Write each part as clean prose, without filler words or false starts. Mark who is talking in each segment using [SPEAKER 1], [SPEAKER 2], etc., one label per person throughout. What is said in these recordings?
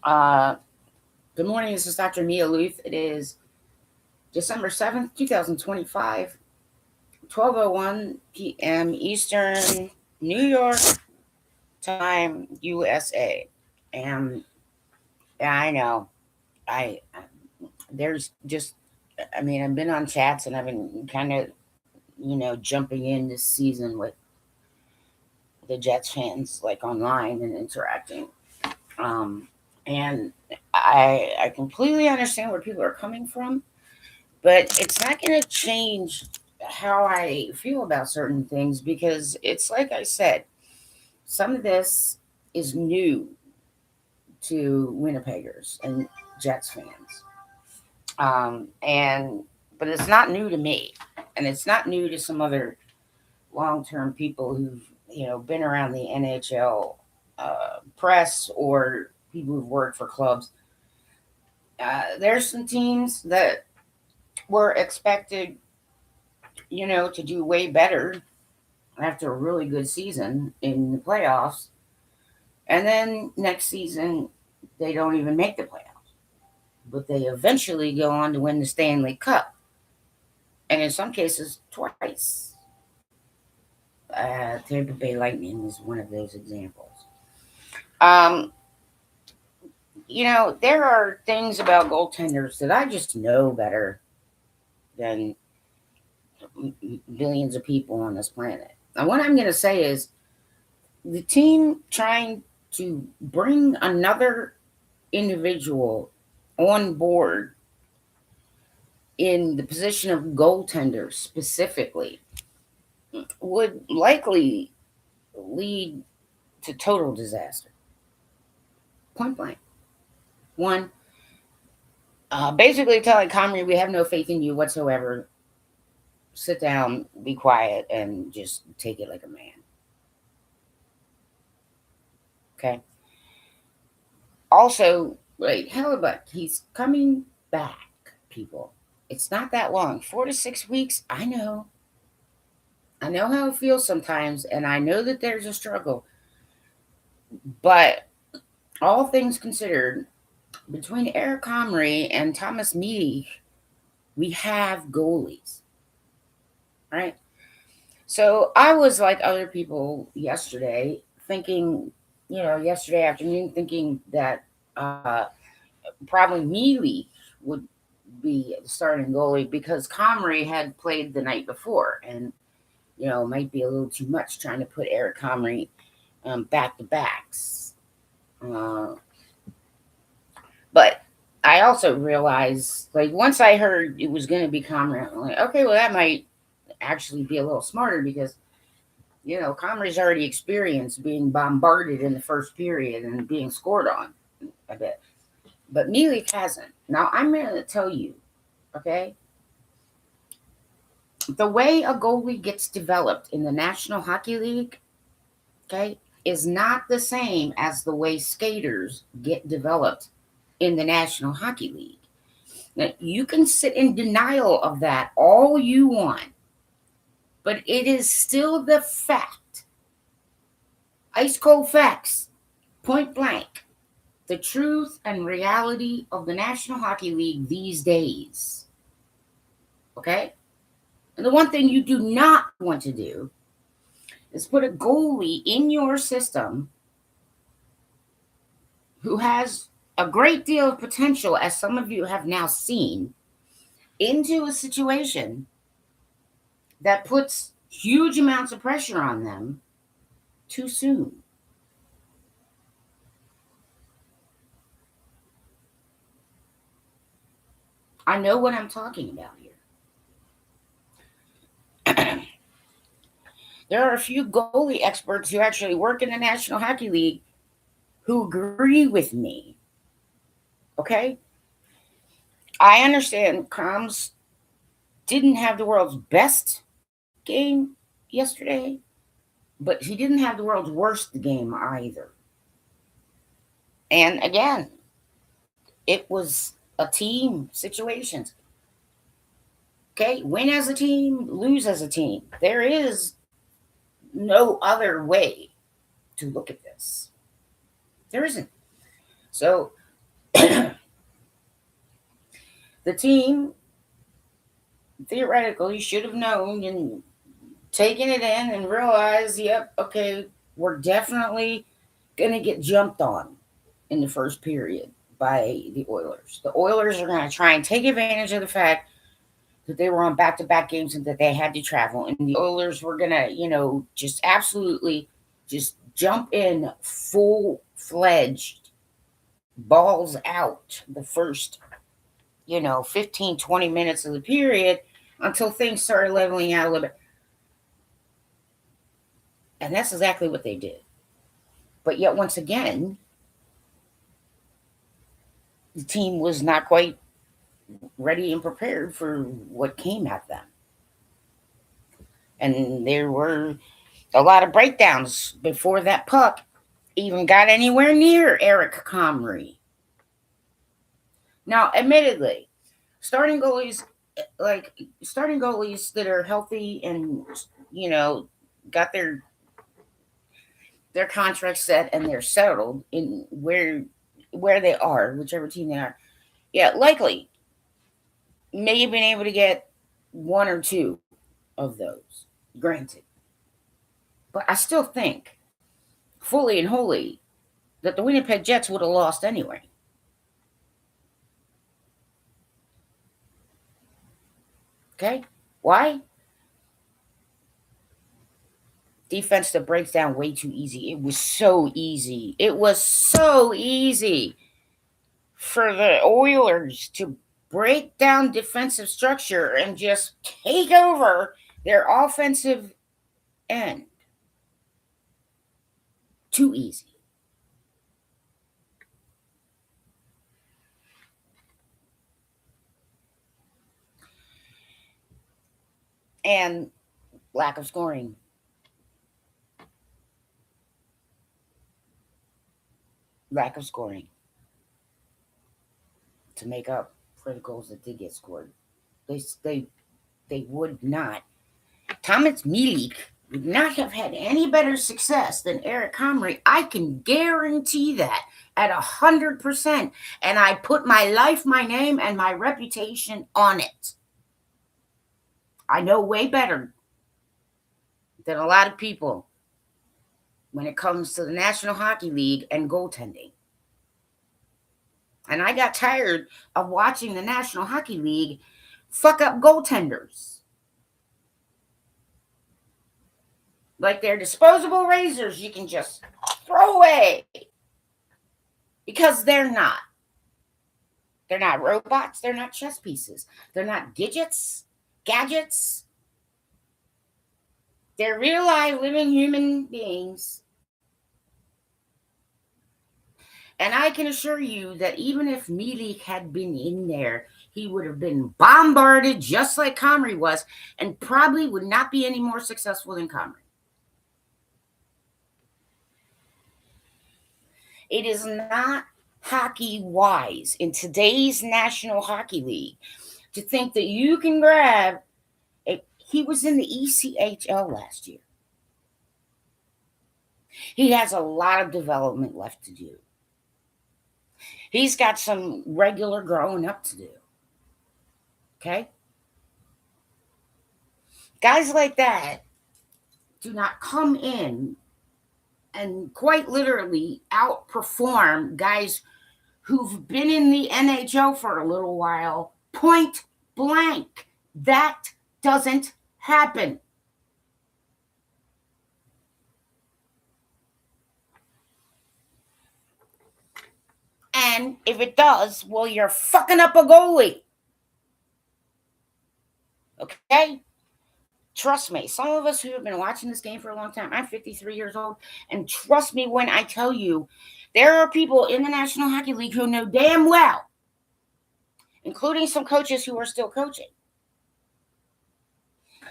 [SPEAKER 1] Uh, Good morning. This is Dr. Lueth. It is December 7th, 2025, 12:01 p.m. Eastern, New York time, USA. And I know, there's just, I've been on chats and I've been kind of, jumping in this season with the Jets fans, like online and interacting. Um, and I completely understand where people are coming from, but it's not going to change how I feel about certain things because it's like I said, some of this is new to Winnipeggers and Jets fans. And but it's not new to me, and it's not new to some other long-term people who've been around the NHL press or people who've worked for clubs. There's some teams that were expected, to do way better after a really good season in the playoffs. And then next season, they don't even make the playoffs. But they eventually go on to win the Stanley Cup. And in some cases, twice. Tampa Bay Lightning is one of those examples. Um, there are things about goaltenders that I just know better than billions of people on this planet. And what I'm going to say is the team trying to bring another individual on board in the position of goaltender specifically would likely lead to total disaster. Point blank. One, basically telling Comrie, we have no faith in you whatsoever. Sit down, be quiet, and just take it like a man. Okay? Also, like Hellebuck, he's coming back, people. It's not that long. 4 to 6 weeks. I know. I know how it feels sometimes, and I know that there's a struggle. But all things considered, between Eric Comrie and Thomas Meade, we have goalies. Right? So I was like other people yesterday, thinking, yesterday afternoon, thinking that probably Mealy would be the starting goalie because Comrie had played the night before, and might be a little too much trying to put Eric Comrie back to backs. But I also realized, like, once I heard it was going to be Comrie, I'm like, okay, well, that might actually be a little smarter because, Comrie's already experienced being bombarded in the first period and being scored on a bit. But Milik hasn't. Now, I'm going to tell you, okay, the way a goalie gets developed in the National Hockey League, okay, is not the same as the way skaters get developed in the National Hockey League. Now, you can sit in denial of that all you want, but it is still the fact. Ice cold facts, point blank. The truth and reality of the National Hockey League these days. Okay? And the one thing you do not want to do is put a goalie in your system who has a great deal of potential, as some of you have now seen, into a situation that puts huge amounts of pressure on them too soon. I know what I'm talking about here. There are a few goalie experts who actually work in the National Hockey League who agree with me. Okay? I understand Combs didn't have the world's best game yesterday, but he didn't have the world's worst game either. And again, it was a team situation. Okay? Win as a team, lose as a team. There is no other way to look at this. There isn't. So The team theoretically should have known and taken it in and realized, yep, okay, we're definitely going to get jumped on in the first period by the Oilers. The Oilers are going to try and take advantage of the fact that they were on back-to-back games and that they had to travel. And the Oilers were going to, just absolutely just jump in full-fledged, balls out the first, 15, 20 minutes of the period until things started leveling out a little bit. And that's exactly what they did. But yet, once again, the team was not quite ready and prepared for what came at them. And there were a lot of breakdowns before that puck even got anywhere near Eric Comrie. Now, admittedly, starting goalies that are healthy and got their contracts set and they're settled in where they are, whichever team they are, likely may have been able to get one or two of those, granted. But I still think, fully and wholly, that the Winnipeg Jets would have lost anyway. Okay? Why? Defense that breaks down way too easy. It was so easy. It was so easy for the Oilers to break down defensive structure and just take over their offensive end. Too easy. And lack of scoring. Lack of scoring to make up for the goals that did get scored. They would not. Thomas Mielik would not have had any better success than Eric Comrie. I can guarantee that at 100%. And I put my life, my name, and my reputation on it. I know way better than a lot of people when it comes to the National Hockey League and goaltending. And I got tired of watching the National Hockey League fuck up goaltenders. Like they're disposable razors you can just throw away. Because they're not. They're not robots. They're not chess pieces. They're not gadgets. They're real live living human beings. And I can assure you that even if Mielik had been in there, he would have been bombarded just like Comrie was and probably would not be any more successful than Comrie. It is not hockey wise in today's National Hockey League to think that you can grab he was in the ECHL last year. He has a lot of development left to do. He's got some regular growing up to do. Okay? Guys like that do not come in and quite literally outperform guys who've been in the NHL for a little while, point blank. That doesn't happen. And if it does, well, you're fucking up a goalie. Okay? Trust me, some of us who have been watching this game for a long time, I'm 53 years old, and trust me when I tell you, there are people in the National Hockey League who know damn well, including some coaches who are still coaching,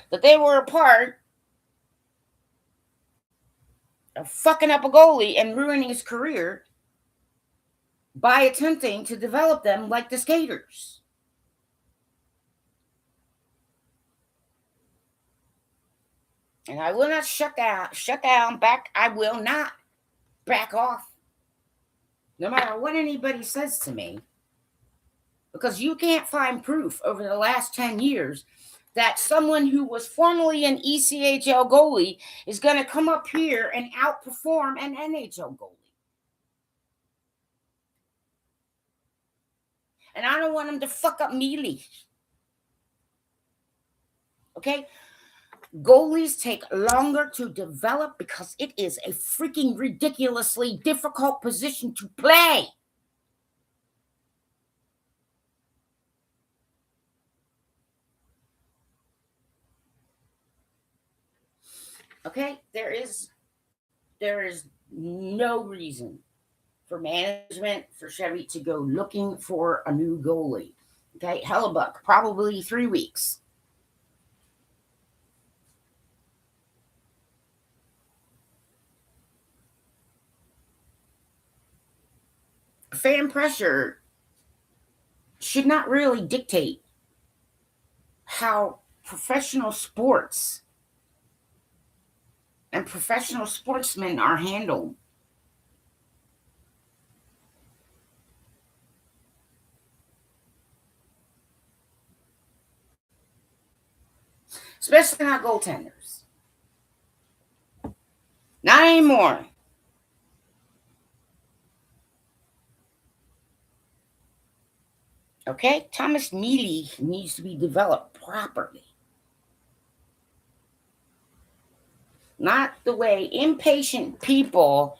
[SPEAKER 1] that they were a part of fucking up a goalie and ruining his career by attempting to develop them like the skaters. And I will not shut down, back. I will not back off. No matter what anybody says to me. because you can't find proof over the last 10 years that someone who was formerly an ECHL goalie is going to come up here and outperform an NHL goalie. And I don't want them to fuck up Mealy. Okay? Goalies take longer to develop because it is a freaking ridiculously difficult position to play. Okay? There is no reason for management, for Chevy to go looking for a new goalie. Okay? Hellebuck, probably 3 weeks. Fan pressure should not really dictate how professional sports and professional sportsmen are handled. Especially not goaltenders. Not anymore. Okay? Thomas Mealy needs to be developed properly. Not the way impatient people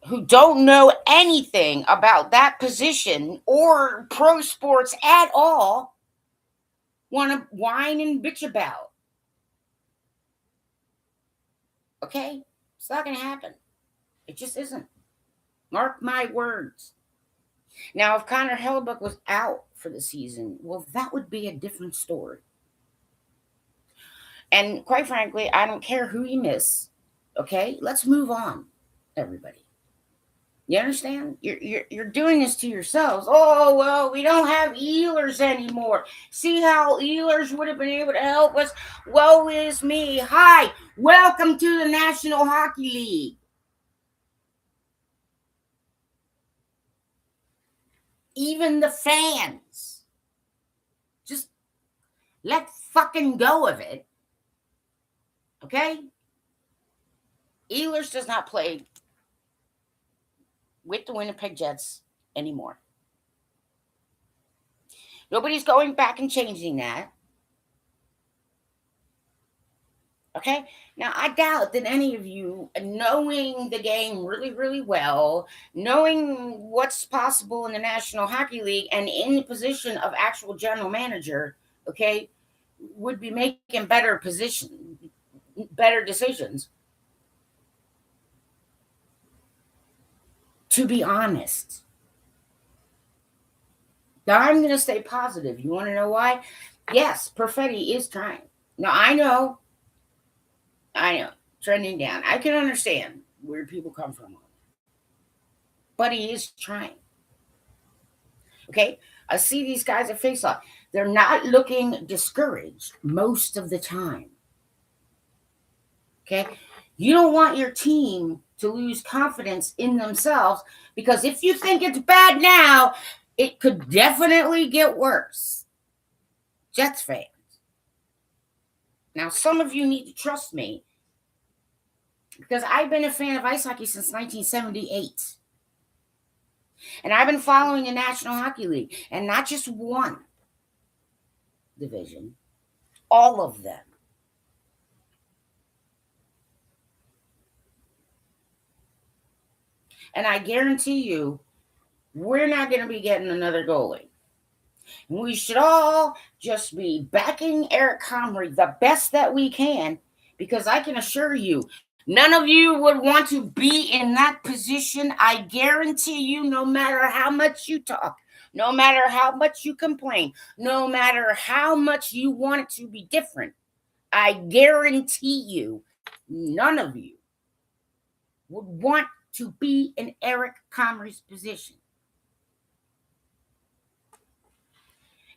[SPEAKER 1] who don't know anything about that position or pro sports at all want to whine and bitch about. Okay? It's not going to happen. It just isn't. Mark my words. Now, if Connor Hellebuck was out for the season, well, that would be a different story. And quite frankly, I don't care who you miss. Okay? Let's move on, everybody. You understand? You're doing this to yourselves. Oh, well, we don't have Ehlers anymore. See how Ehlers would have been able to help us? Woe is me. Hi, welcome to the National Hockey League. Even the fans. Just let fucking go of it. Okay? Ehlers does not play with the Winnipeg Jets anymore. Nobody's going back and changing that. Okay? Now, I doubt that any of you, knowing the game really, really well, knowing what's possible in the National Hockey League and in the position of actual general manager, okay, would be making better decisions. To be honest. Now, I'm going to stay positive. You want to know why? Yes, Perfetti is trying. Now, I know, trending down. I can understand where people come from. But he is trying. Okay? I see these guys at faceoff. They're not looking discouraged most of the time. Okay? You don't want your team to lose confidence in themselves, because if you think it's bad now, it could definitely get worse. Jets fans. Now, some of you need to trust me, because I've been a fan of ice hockey since 1978. And I've been following the National Hockey League, and not just one division, all of them. And I guarantee you, we're not going to be getting another goalie. We should all just be backing Eric Comrie the best that we can, because I can assure you, none of you would want to be in that position. I guarantee you, no matter how much you talk, no matter how much you complain, no matter how much you want it to be different, I guarantee you, none of you would want to be in Eric Comrie's position.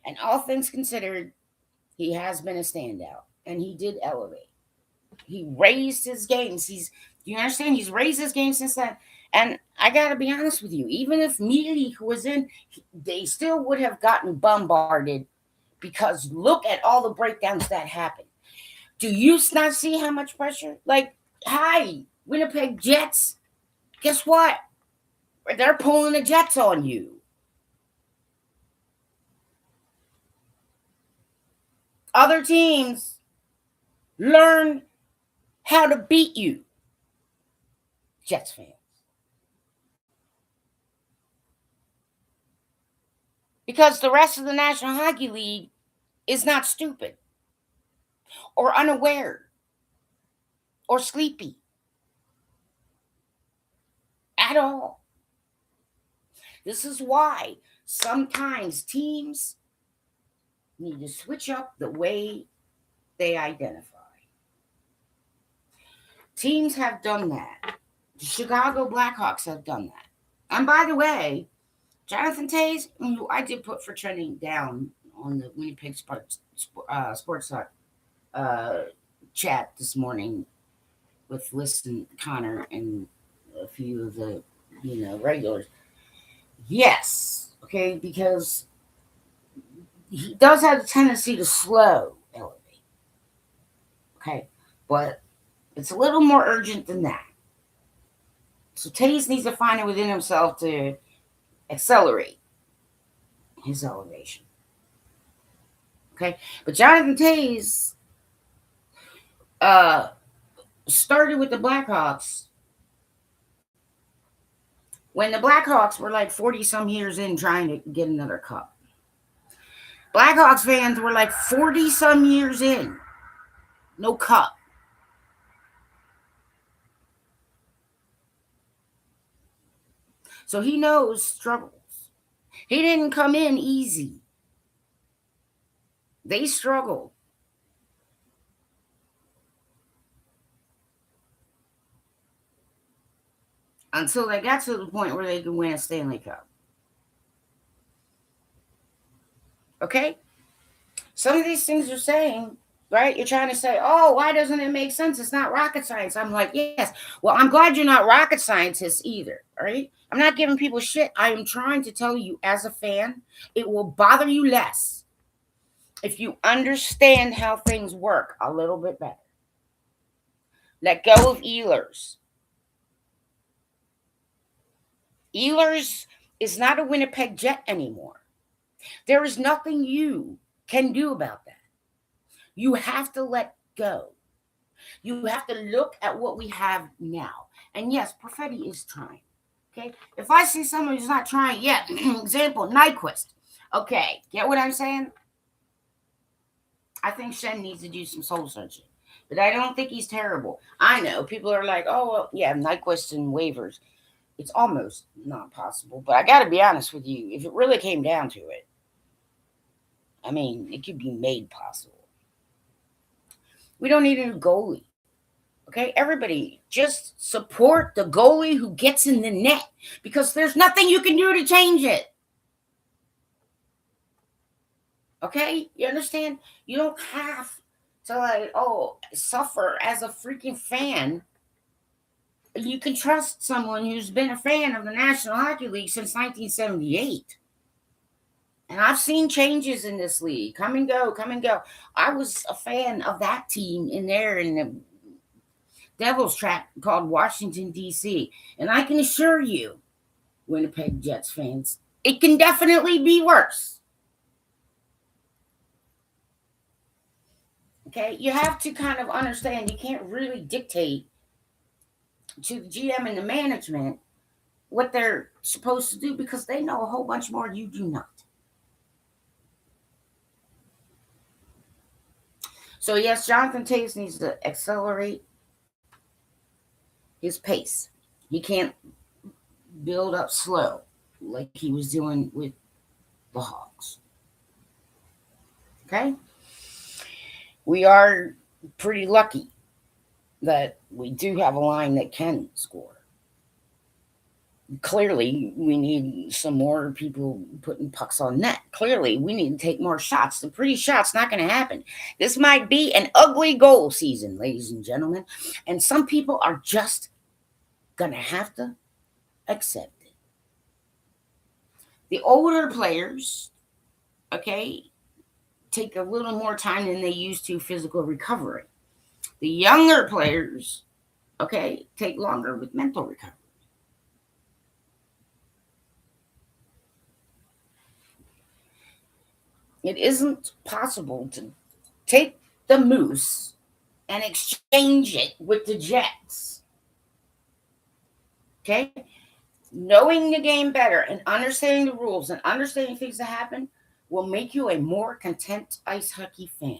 [SPEAKER 1] And all things considered, he has been a standout, and he did elevate. He raised his games. You understand? He's raised his game since then, And I got to be honest with you, even if Mealy was in, they still would have gotten bombarded because look at all the breakdowns that happened. Do you not see how much pressure? Like, hi, Winnipeg Jets. Guess what? They're pulling the Jets on you. Other teams learn how to beat you, Jets fans. Because the rest of the National Hockey League is not stupid or unaware or sleepy at all. This is why sometimes teams need to switch up the way they identify. Teams have done that. The Chicago Blackhawks have done that. And by the way, Jonathan Toews, who I did put for trending down on the Winnipeg Sports chat this morning with Listen Connor and a few of the regulars. Yes, okay, because he does have a tendency to slow elevate. Okay, but it's a little more urgent than that. So Toews needs to find it within himself to accelerate his elevation. Okay, but Jonathan Toews started with the Blackhawks when the Blackhawks were like 40 some years in trying to get another cup. Blackhawks fans were like 40 some years in, no cup. So he knows struggles. He didn't come in easy. They struggled. Until they got to the point where they could win a Stanley Cup. Okay? Some of these things you're saying, right? You're trying to say, oh, why doesn't it make sense? It's not rocket science. I'm like, yes. Well, I'm glad you're not rocket scientists either, all right? I'm not giving people shit. I am trying to tell you as a fan, it will bother you less if you understand how things work a little bit better. Let go of Ehlers. Ehlers is not a Winnipeg Jet anymore. There is nothing you can do about that. You have to let go. You have to look at what we have now. And yes, Perfetti is trying. Okay? If I see someone who's not trying yet, example, Nyquist. Okay, get what I'm saying? I think Shen needs to do some soul searching. But I don't think he's terrible. I know people are like, oh, well, yeah, Nyquist and waivers. It's almost not possible. But I got to be honest with you. If it really came down to it, I mean, it could be made possible. We don't need a new goalie. Okay, everybody, just support the goalie who gets in the net because there's nothing you can do to change it. Okay, you understand? You don't have to suffer as a freaking fan. You can trust someone who's been a fan of the National Hockey League since 1978. And I've seen changes in this league. Come and go, come and go. I was a fan of that team in there in the Devil's Trap called Washington, D.C. And I can assure you, Winnipeg Jets fans, it can definitely be worse. Okay? You have to kind of understand you can't really dictate to the GM and the management what they're supposed to do because they know a whole bunch more you do not. So yes, Jonathan Toews needs to accelerate his pace. He can't build up slow like he was doing with the Hawks. Okay? We are pretty lucky that we do have a line that can score. Clearly, we need some more people putting pucks on net. Clearly, we need to take more shots. The pretty shot's not going to happen. This might be an ugly goal season, ladies and gentlemen. And some people are just going to have to accept it. The older players, okay, take a little more time than they used to physical recovery. The younger players, okay, take longer with mental recovery. It isn't possible to take the Moose and exchange it with the Jets. Okay? Knowing the game better and understanding the rules and understanding things that happen will make you a more content ice hockey fan.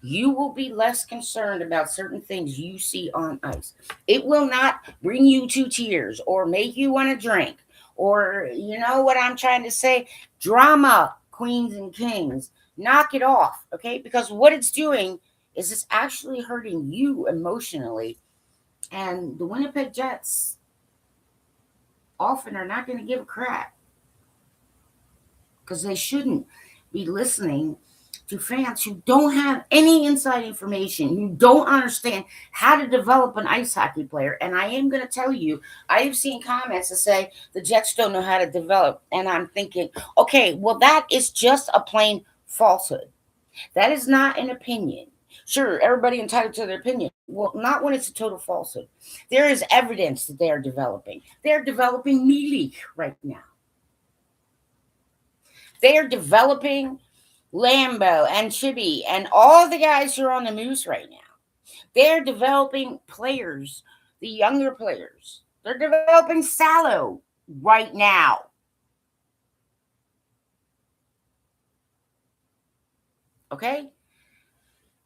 [SPEAKER 1] You will be less concerned about certain things you see on ice. It will not bring you to tears or make you want to drink or, you know what I'm trying to say? Drama, queens and kings. Knock it off, okay? Because what it's doing is it's actually hurting you emotionally. And the Winnipeg Jets often are not going to give a crap because they shouldn't be listening to fans who don't have any inside information, who don't understand how to develop an ice hockey player. And I am going to tell you, I have seen comments that say the Jets don't know how to develop. And I'm thinking, okay, well, that is just a plain falsehood. That is not an opinion. Sure, everybody entitled to their opinion. Well, not when it's a total falsehood. There is evidence that they are developing. They're developing melee right now. They are developing Lambo and Chibi and all the guys who are on the Moose right now. They're developing players, the younger players. They're developing Salo right now. Okay?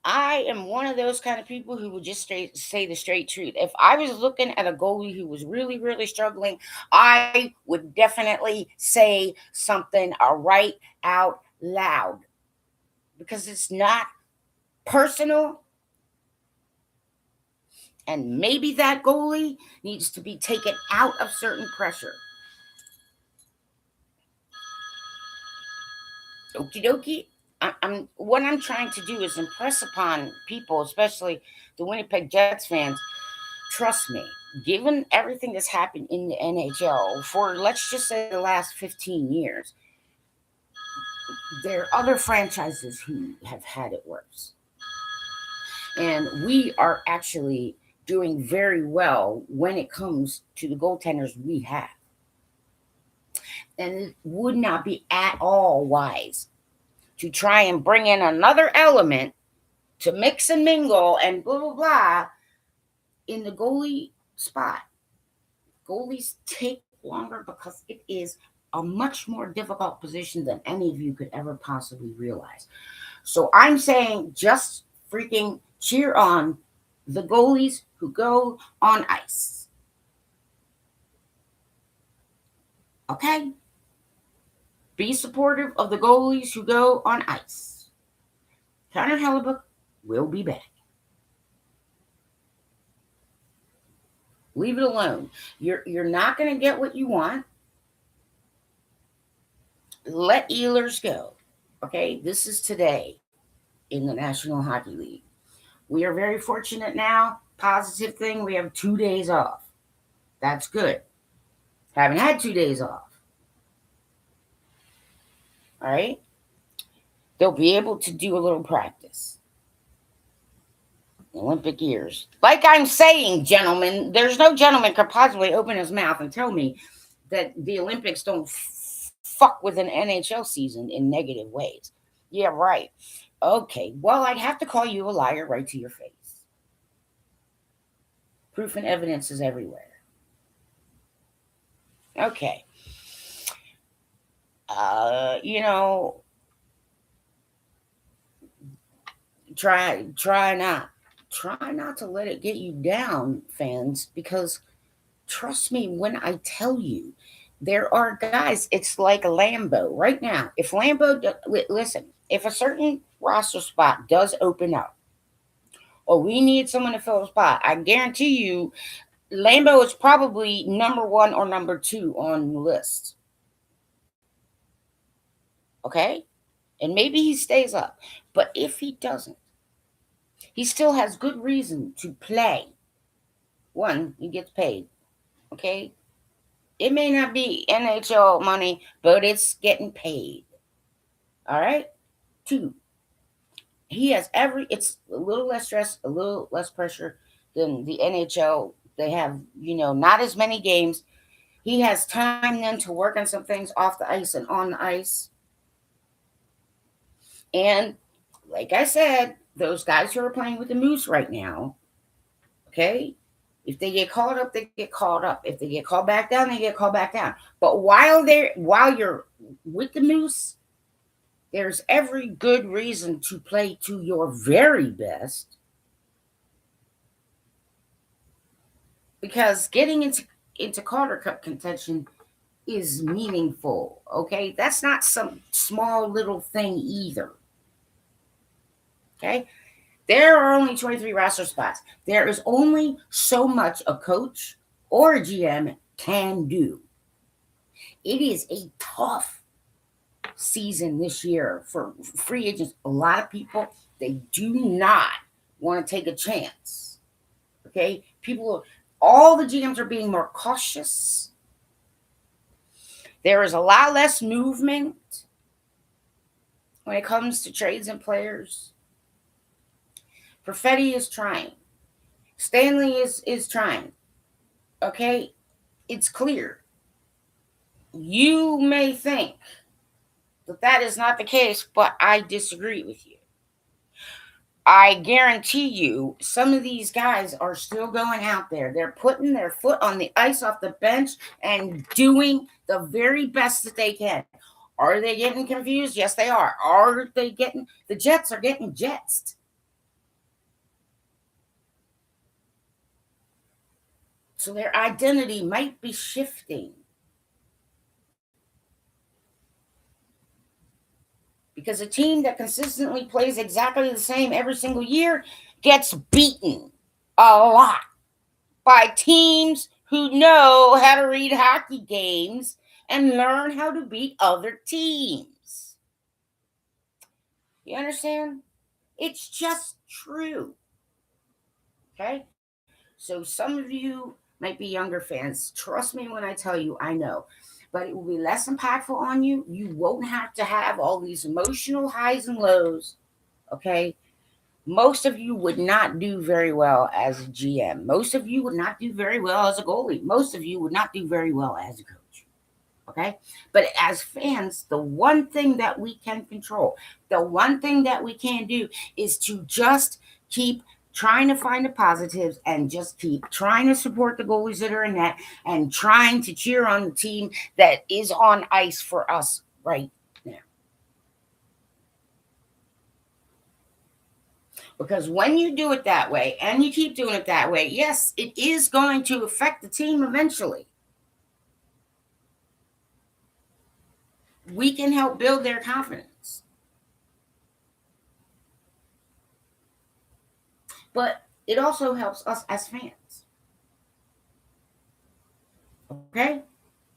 [SPEAKER 1] I am one of those kind of people who would just say the straight truth. If I was looking at a goalie who was really, really struggling, I would definitely say something right out loud because it's not personal. And maybe that goalie needs to be taken out of certain pressure. Okie dokie. What I'm trying to do is impress upon people, especially the Winnipeg Jets fans. Trust me, given everything that's happened in the NHL for, let's just say, the last 15 years, there are other franchises who have had it worse. And we are actually doing very well when it comes to the goaltenders we have. And it would not be at all wise to try and bring in another element to mix and mingle and blah, blah, blah in the goalie spot. Goalies take longer because it is a much more difficult position than any of you could ever possibly realize. So I'm saying just freaking cheer on the goalies who go on ice. Okay? Be supportive of the goalies who go on ice. Connor Hellebuyck will be back. Leave it alone. You're not going to get what you want. Let Ehlers go. Okay? This is today in the National Hockey League. We are very fortunate now. Positive thing, we have 2 days off. That's good. Haven't had 2 days off. All right? They'll be able to do a little practice. Olympic years. Like I'm saying, gentlemen, there's no gentleman could possibly open his mouth and tell me that the Olympics don't fuck with an NHL season in negative ways. Yeah, right. Okay, well, I'd have to call you a liar right to your face. Proof and evidence is everywhere. Okay. Try not to let it get you down, fans, because trust me when I tell you, there are guys, it's like a Lambo right now. If listen, if a certain roster spot does open up, or we need someone to fill a spot, I guarantee you, Lambo is probably number 1 or number 2 on the list. Okay? And maybe he stays up. But if he doesn't, he still has good reason to play. 1, he gets paid. Okay? It may not be NHL money, but it's getting paid. All right? Two, he has it's a little less stress, a little less pressure than the NHL. They have, not as many games. He has time then to work on some things off the ice and on the ice. And like I said, those guys who are playing with the Moose right now, okay, if they get called up, they get called up. If they get called back down, they get called back down. But while you're with the Moose, there's every good reason to play to your very best, because getting into Calder Cup contention is meaningful. Okay, that's not some small little thing either. Okay, there are only 23 roster spots. There is only so much a coach or a GM can do. It is a tough season this year for free agents. A lot of people, they do not want to take a chance. Okay, all the GMs are being more cautious. There is a lot less movement when it comes to trades and players. Perfetti is trying. Stanley is trying. Okay, it's clear. You may think that is not the case, but I disagree with you. I guarantee you, some of these guys are still going out there. They're putting their foot on the ice off the bench and doing the very best that they can. Are they getting confused? Yes, they are. The Jets are getting jetsed. So their identity might be shifting. Because a team that consistently plays exactly the same every single year gets beaten a lot by teams who know how to read hockey games and learn how to beat other teams. You understand? It's just true. Okay? So some of you might be younger fans. Trust me when I tell you, I know. But it will be less impactful on you. You won't have to have all these emotional highs and lows. Okay? Most of you would not do very well as a GM. Most of you would not do very well as a goalie. Most of you would not do very well as a coach. Okay? But as fans, the one thing that we can control, the one thing that we can do is to just keep trying to find the positives and just keep trying to support the goalies that are in net and trying to cheer on the team that is on ice for us right now. Because when you do it that way and you keep doing it that way, yes, it is going to affect the team eventually. We can help build their confidence. But it also helps us as fans. Okay?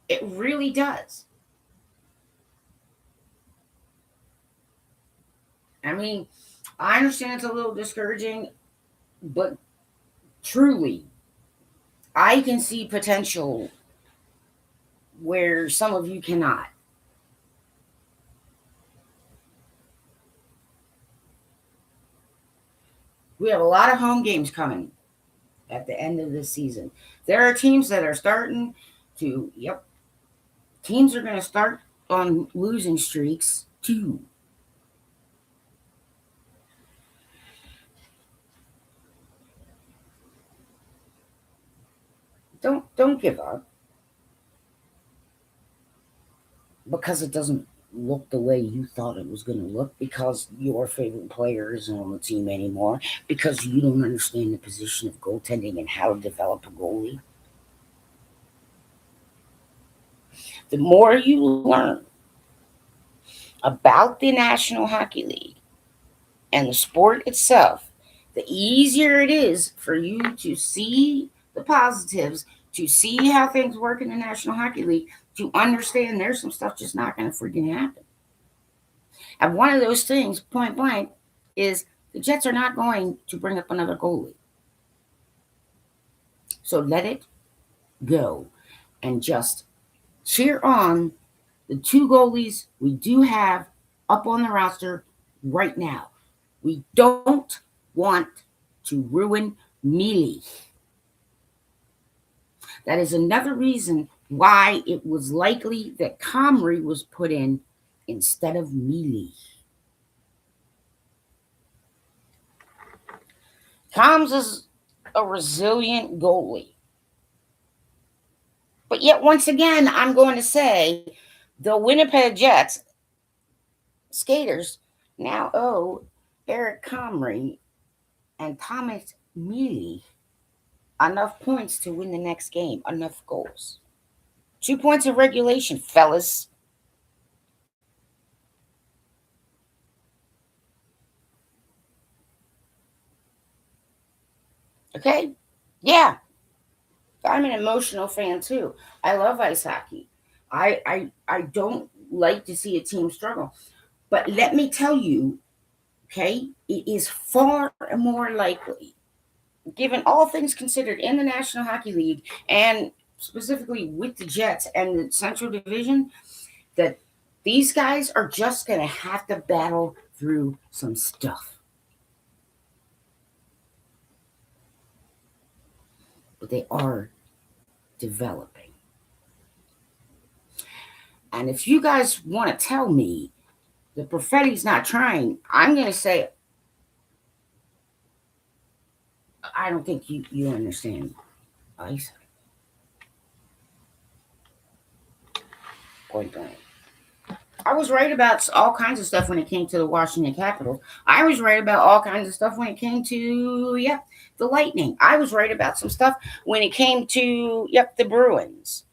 [SPEAKER 1] It really does. I mean, I understand it's a little discouraging, but truly, I can see potential where some of you cannot. We have a lot of home games coming at the end of the season. There are teams that are starting to, teams are going to start on losing streaks too. Don't give up because it doesn't look the way you thought it was going to look, because your favorite player isn't on the team anymore, because you don't understand the position of goaltending and how to develop a goalie. The more you learn about the National Hockey League and the sport itself, the easier it is for you to see the positives, to see how things work in the National Hockey League, to understand there's some stuff just not going to freaking happen. And one of those things, point blank, is the Jets are not going to bring up another goalie. So let it go and just cheer on the two goalies we do have up on the roster right now. We don't want to ruin Mealy. That is another reason why it was likely that Comrie was put in instead of Mealy. Combs is a resilient goalie. But yet, once again, I'm going to say the Winnipeg Jets skaters now owe Eric Comrie and Thomas Mealy enough points to win the next game, enough goals. 2 points of regulation, fellas. Okay? Yeah. I'm an emotional fan too. I love ice hockey. I don't like to see a team struggle. But let me tell you, okay, it is far more likely, given all things considered in the National Hockey League and specifically with the Jets and the Central Division, that these guys are just going to have to battle through some stuff. But they are developing. And if you guys want to tell me the Perfetti's not trying, I'm going to say, I don't think you understand ice. Point blank. I was right about all kinds of stuff when it came to the Washington Capitals. I was right about all kinds of stuff when it came to, the Lightning. I was right about some stuff when it came to, the Bruins.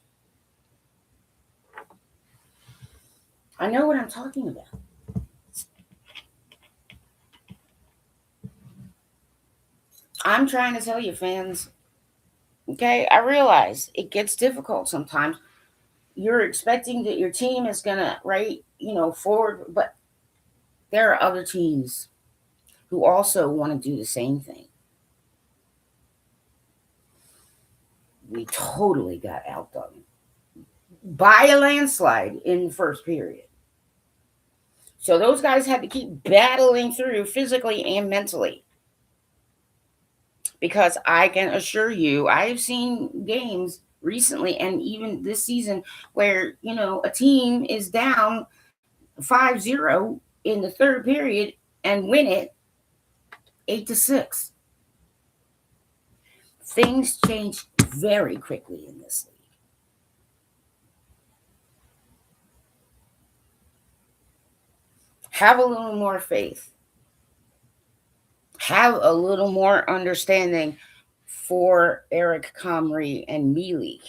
[SPEAKER 1] I know what I'm talking about. I'm trying to tell you, fans, okay? I realize it gets difficult sometimes. You're expecting that your team is going to, forward, but there are other teams who also want to do the same thing. We totally got outdone by a landslide in the first period. So those guys had to keep battling through physically and mentally. Because I can assure you, I've seen games recently and even this season where, a team is down 5-0 in the third period and win it 8-6. Things change very quickly in this league. Have a little more faith. Have a little more understanding for Eric Comrie and Mealy.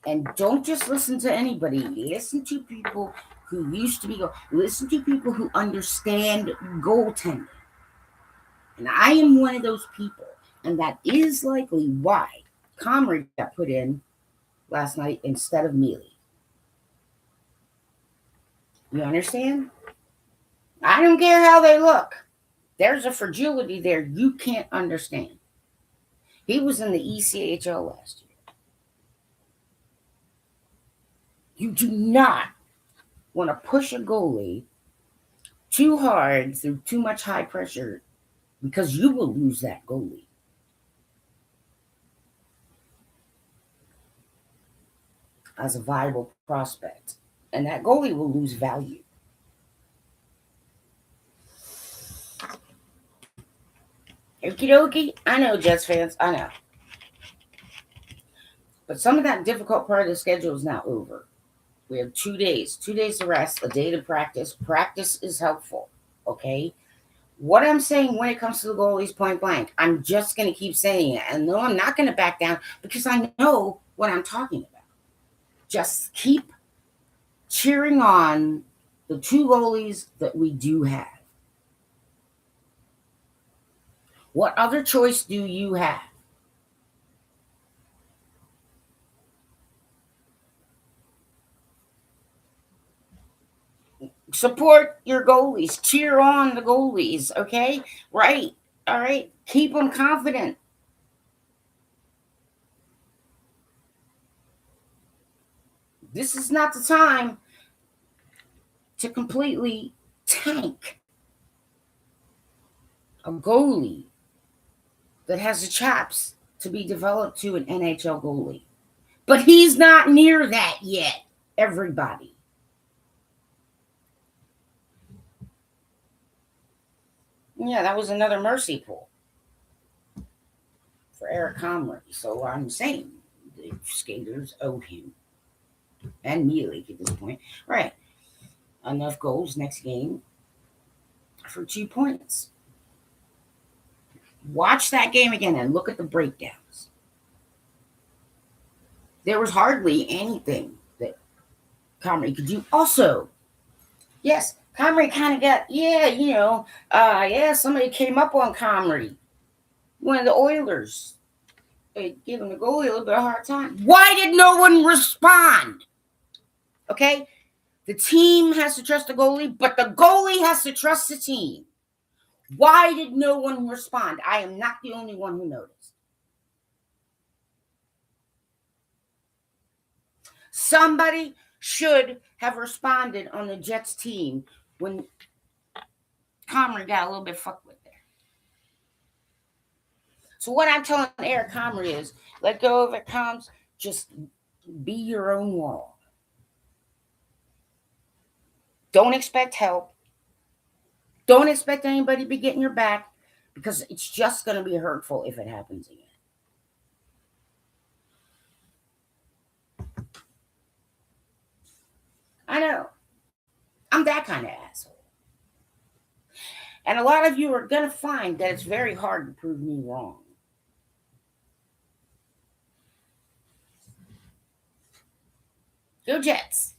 [SPEAKER 1] And don't just listen to anybody. Listen to people who used to be listen to people who understand goaltending. And I am one of those people. And that is likely why Comrie got put in last night instead of Mealy. You understand? I don't care how they look. There's a fragility there you can't understand. He was in the ECHL last year. You do not want to push a goalie too hard through too much high pressure because you will lose that goalie. As a viable prospect. And that goalie will lose value. Okie dokie. I know, Jets fans. I know. But some of that difficult part of the schedule is now over. We have 2 days. 2 days to rest, a day to practice. Practice is helpful. Okay? What I'm saying when it comes to the goalies, point blank, I'm just going to keep saying it. And no, I'm not going to back down because I know what I'm talking about. Just keep cheering on the two goalies that we do have. What other choice do you have? Support your goalies. Cheer on the goalies, okay? Right. All right. Keep them confident. This is not the time to completely tank a goalie that has the chops to be developed to an NHL goalie. But he's not near that yet, everybody. Yeah, that was another mercy pull for Eric Comrie. So I'm saying the skaters owe him and Mealy at this point. Right. Enough goals next game for 2 points. Watch that game again and look at the breakdowns. There was hardly anything that Comrie could do. Also, yes, Comrie kind of got, somebody came up on Comrie. One of the Oilers. They gave him the goalie a little bit of a hard time. Why did no one respond? Okay? The team has to trust the goalie, but the goalie has to trust the team. Why did no one respond? I am not the only one who noticed. Somebody should have responded on the Jets team when Comrie got a little bit fucked with there. So what I'm telling Eric Comrie is, let go of it comes, just be your own wall. Don't expect help. Don't expect anybody to be getting your back, because it's just going to be hurtful if it happens again. I know. I'm that kind of asshole. And a lot of you are going to find that it's very hard to prove me wrong. Go Jets.